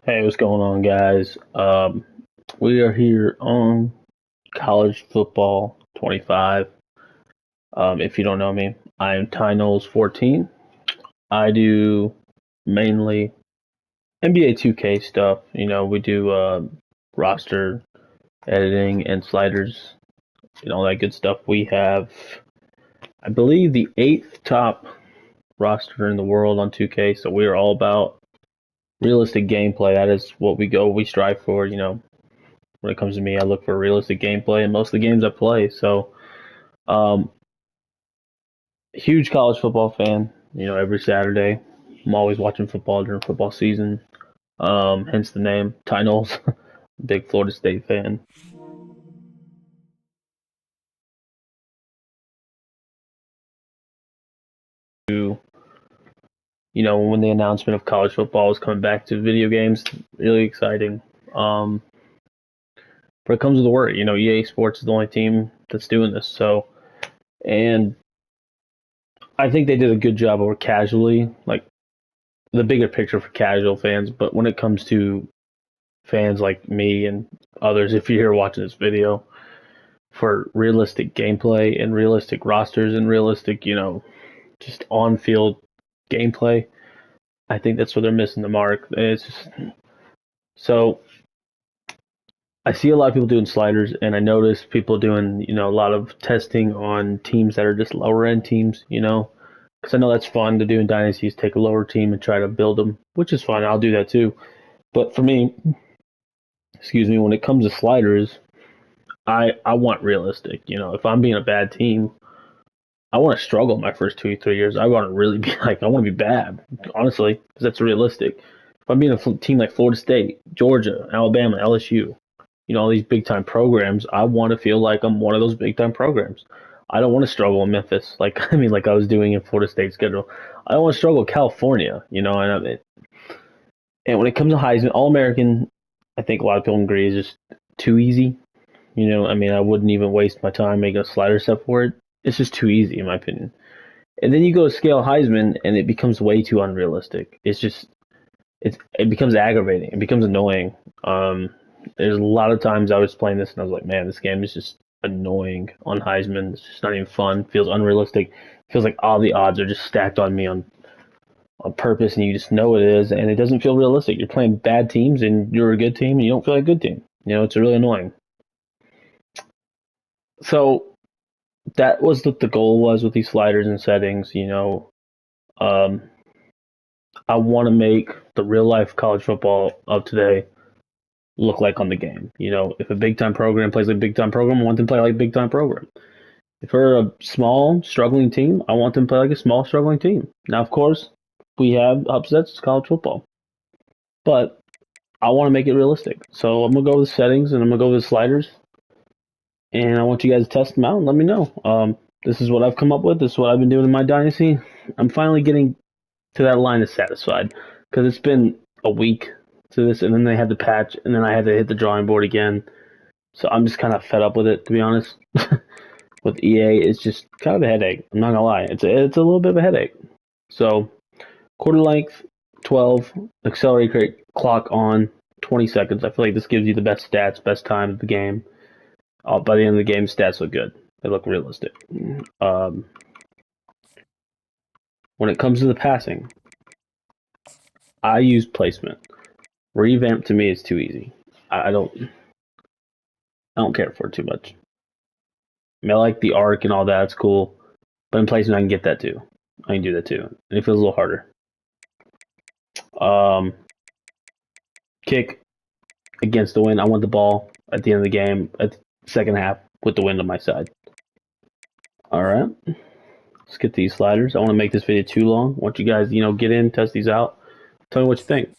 Hey, what's going on, guys? We are here on College Football 25. If you don't know me, I'm Ty Knowles 14. I do mainly NBA 2K stuff. We do roster editing and sliders and all that good stuff. We have, I believe, the eighth top roster in the world on 2K, so we are all about realistic gameplay. That is what we strive for. When it comes to me, I look for realistic gameplay in most of the games I play. So, um, huge college football fan. Every Saturday, I'm always watching football during football season. Hence the name Ty Knowles. Big Florida State fan. Who, when the announcement of college football was coming back to video games, really exciting. Um, but it comes with the worry. EA Sports is the only team that's doing this. So, and I think they did a good job over casually, like the bigger picture for casual fans. But when it comes to fans like me and others, if you're here watching this video, for realistic gameplay and realistic rosters and realistic, just on field gameplay, I think that's where they're missing the mark. It's just, so I see a lot of people doing sliders, and I notice people doing, a lot of testing on teams that are just lower end teams, because I know that's fun to do in dynasties, take a lower team and try to build them, which is fun. I'll do that too. But for me, excuse me, when it comes to sliders, I want realistic. If I'm being a bad team, I want to struggle my first 2 3 years. I want to really be I want to be bad, honestly, because that's realistic. If I'm being a team like Florida State, Georgia, Alabama, LSU, all these big time programs, I want to feel like I'm one of those big time programs. I don't want to struggle in Memphis, like I was doing in Florida State schedule. I don't want to struggle in California, and when it comes to Heisman, All American, I think a lot of people agree is just too easy. I wouldn't even waste my time making a slider set for it. It's just too easy, in my opinion. And then you go to scale Heisman, and it becomes way too unrealistic. It becomes aggravating. It becomes annoying. There's a lot of times I was playing this, and I was like, man, this game is just annoying on Heisman. It's just not even fun. Feels unrealistic. Feels like all the odds are just stacked on me on purpose, and you just know it is, and it doesn't feel realistic. You're playing bad teams, and you're a good team, and you don't feel like a good team. It's really annoying. So that was what the goal was with these sliders and settings. Um, I want to make the real life college football of today look like on the game. If a big time program plays like a big time program, I want them to play like a big time program. If we're a small struggling team, I want them to play like a small struggling team. Now, of course, we have upsets. It's college football, but I want to make it realistic. So I'm gonna go with the settings and I'm gonna go with the sliders, and I want you guys to test them out and let me know. This is what I've come up with. This is what I've been doing in my dynasty. I'm finally getting to that line of satisfied because it's been a week to this, and then they had the patch, and then I had to hit the drawing board again. So I'm just kind of fed up with it, to be honest. With EA, it's just kind of a headache. I'm not gonna lie, it's a little bit of a headache. So quarter length, 12, accelerate rate, clock on 20 seconds. I feel like this gives you the best stats, best time of the game. By the end of the game, stats look good. They look realistic. Um, when it comes to the passing, I use placement. Revamp to me is too easy. I don't care for it too much. I like the arc and all that. It's cool, but in placement I can get that too. I can do that too, and it feels a little harder. Um, kick against the wind. I want the ball at the end of the game, at the second half, with the wind on my side. All right, let's get these sliders. I want to make this video too long. I want you guys, get in, test these out. Tell me what you think.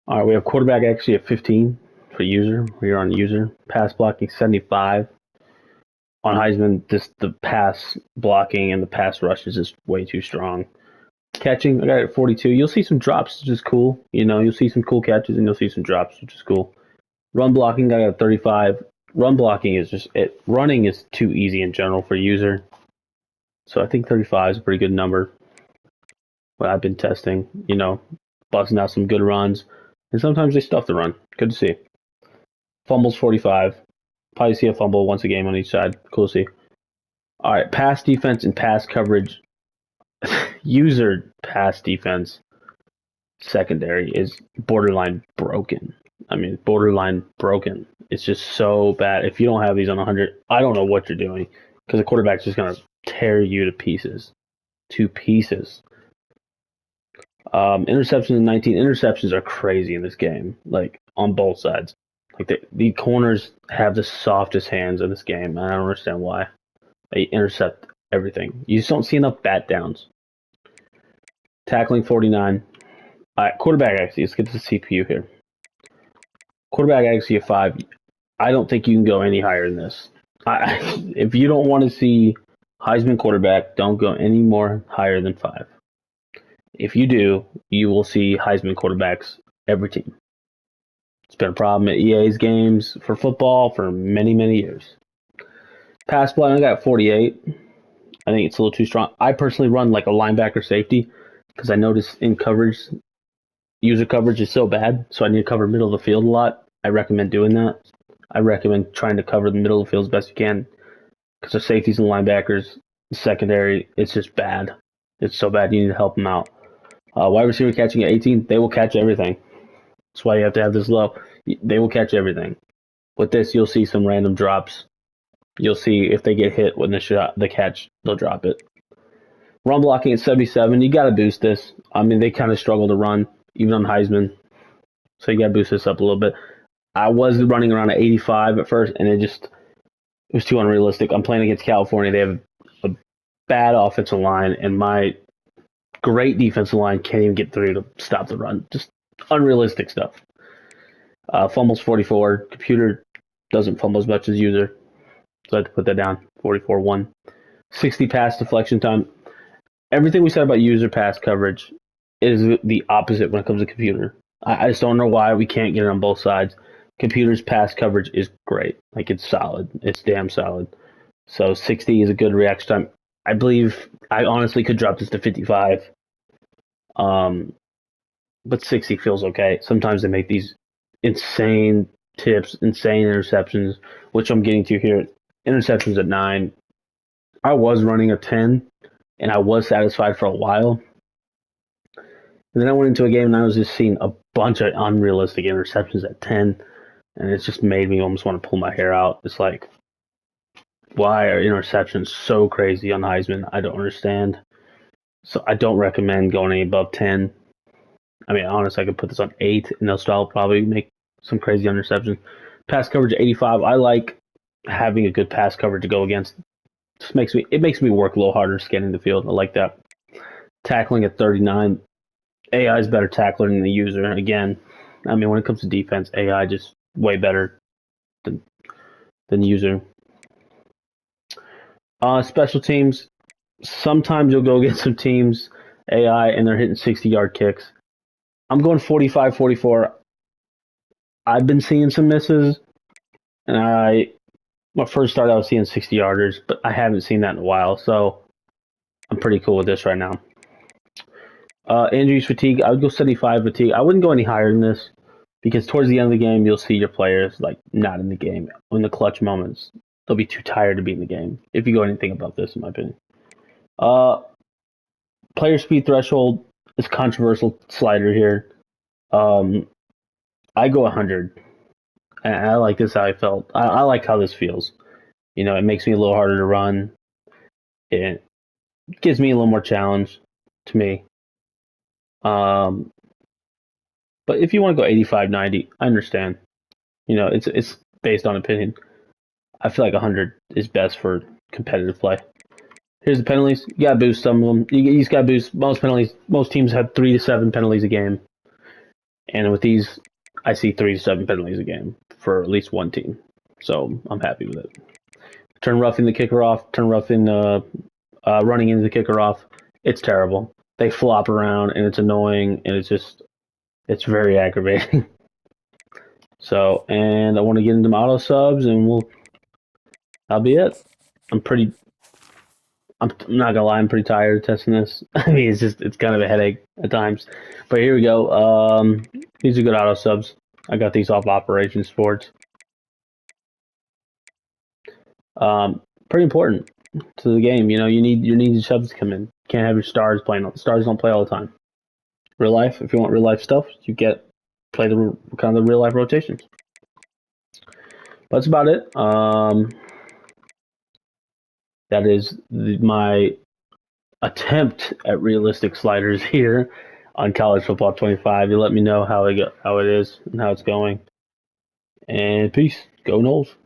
All right, we have quarterback actually at 15 for user. We are on user. Pass blocking 75. On Heisman, just the pass blocking and the pass rush is just way too strong. Catching, I got it at 42. You'll see some drops, which is cool. You'll see some cool catches and you'll see some drops, which is cool. Run blocking, I got at 35. Run blocking is just it. Running is too easy in general for user. So I think 35 is a pretty good number. But I've been testing, busting out some good runs, and sometimes they stuff the run. Good to see. Fumbles 45. Probably see a fumble once a game on each side. Cool to see. All right, pass defense and pass coverage. User pass defense secondary is borderline broken. I mean, borderline broken. It's just so bad. If you don't have these on 100, I don't know what you're doing because the quarterback's just going to tear you to pieces. To pieces. Interceptions 19. Interceptions are crazy in this game, like on both sides. Like the corners have the softest hands in this game, and I don't understand why. They intercept everything. You just don't see enough bat downs. Tackling 49. All right, quarterback accuracy. Let's get to the CPU here. Quarterback accuracy of 5. I don't think you can go any higher than this. If you don't want to see Heisman quarterback, don't go any more higher than 5. If you do, you will see Heisman quarterbacks every team. It's been a problem at EA's games for football for many, many years. Pass play, I got 48. I think it's a little too strong. I personally run like a linebacker safety because I notice in coverage, user coverage is so bad, so I need to cover middle of the field a lot. I recommend doing that. I recommend trying to cover the middle of the field as best you can because the safeties and linebackers, the secondary, it's just bad. It's so bad you need to help them out. Wide receiver catching at 18, they will catch everything. That's why you have to have this low. They will catch everything. With this, you'll see some random drops. You'll see if they get hit when the catch, they'll drop it. Run blocking at 77, you got to boost this. I mean, they kind of struggle to run, even on Heisman. So you got to boost this up a little bit. I was running around at 85 at first, and it was too unrealistic. I'm playing against California. They have a bad offensive line, and my great defensive line can't even get through to stop the run. Just unrealistic stuff. Fumbles 44. Computer doesn't fumble as much as user. So I had to put that down. 44-1. 60 pass deflection time. Everything we said about user pass coverage is the opposite when it comes to computer. I just don't know why we can't get it on both sides. Computer's pass coverage is great. Like, it's solid. It's damn solid. So 60 is a good reaction time. I believe I honestly could drop this to 55. But 60 feels okay. Sometimes they make these insane tips, insane interceptions, which I'm getting to here. Interceptions at 9. I was running a 10, and I was satisfied for a while. And then I went into a game and I was just seeing a bunch of unrealistic interceptions at 10, and it just made me almost want to pull my hair out. It's like, why are interceptions so crazy on Heisman? I don't understand. So I don't recommend going any above 10. I mean, honestly, I could put this on 8, and they'll still probably make some crazy interceptions. Pass coverage 85. I like having a good pass coverage to go against. It makes me work a little harder scanning the field. I like that. Tackling at 39. AI is better tackler than the user. Again, I mean, when it comes to defense, AI just way better than user. Special teams. Sometimes you'll go against some teams, AI, and they're hitting 60-yard kicks. I'm going 45, 44. I've been seeing some misses, and my first start I was seeing 60-yarders, but I haven't seen that in a while, so I'm pretty cool with this right now. Injuries fatigue, I would go 75 fatigue. I wouldn't go any higher than this because towards the end of the game, you'll see your players like not in the game. In the clutch moments, they'll be too tired to be in the game. If you go anything about this, in my opinion. Player speed threshold is controversial slider here. I go 100. And I like this how I felt. I like how this feels. You know, it makes me a little harder to run. It gives me a little more challenge to me. But if you want to go 85, 90, I understand. You know, it's based on opinion. I feel like 100 is best for competitive play. Here's the penalties. You got to boost some of them. You just got to boost most penalties. Most teams have 3 to 7 penalties a game. And with these, I see 3 to 7 penalties a game for at least one team. So I'm happy with it. Turn roughing the kicker off. Turn roughing running into the kicker off. It's terrible. They flop around and it's annoying and it's very aggravating. So, and I want to get into my auto subs and that'll be it. I'm pretty I'm not gonna lie, I'm pretty tired of testing this. I mean, it's kind of a headache at times. But here we go. These are good auto subs. I got these off Operation Sports. Pretty important to the game. You know, you need your subs to come in. You can't have your stars playing. Stars don't play all the time. Real life, if you want real life stuff, you get play the kind of the real life rotations. That's about it. That is my attempt at realistic sliders here on College Football 25. You let me know how it is and how it's going. And peace. Go Knowles.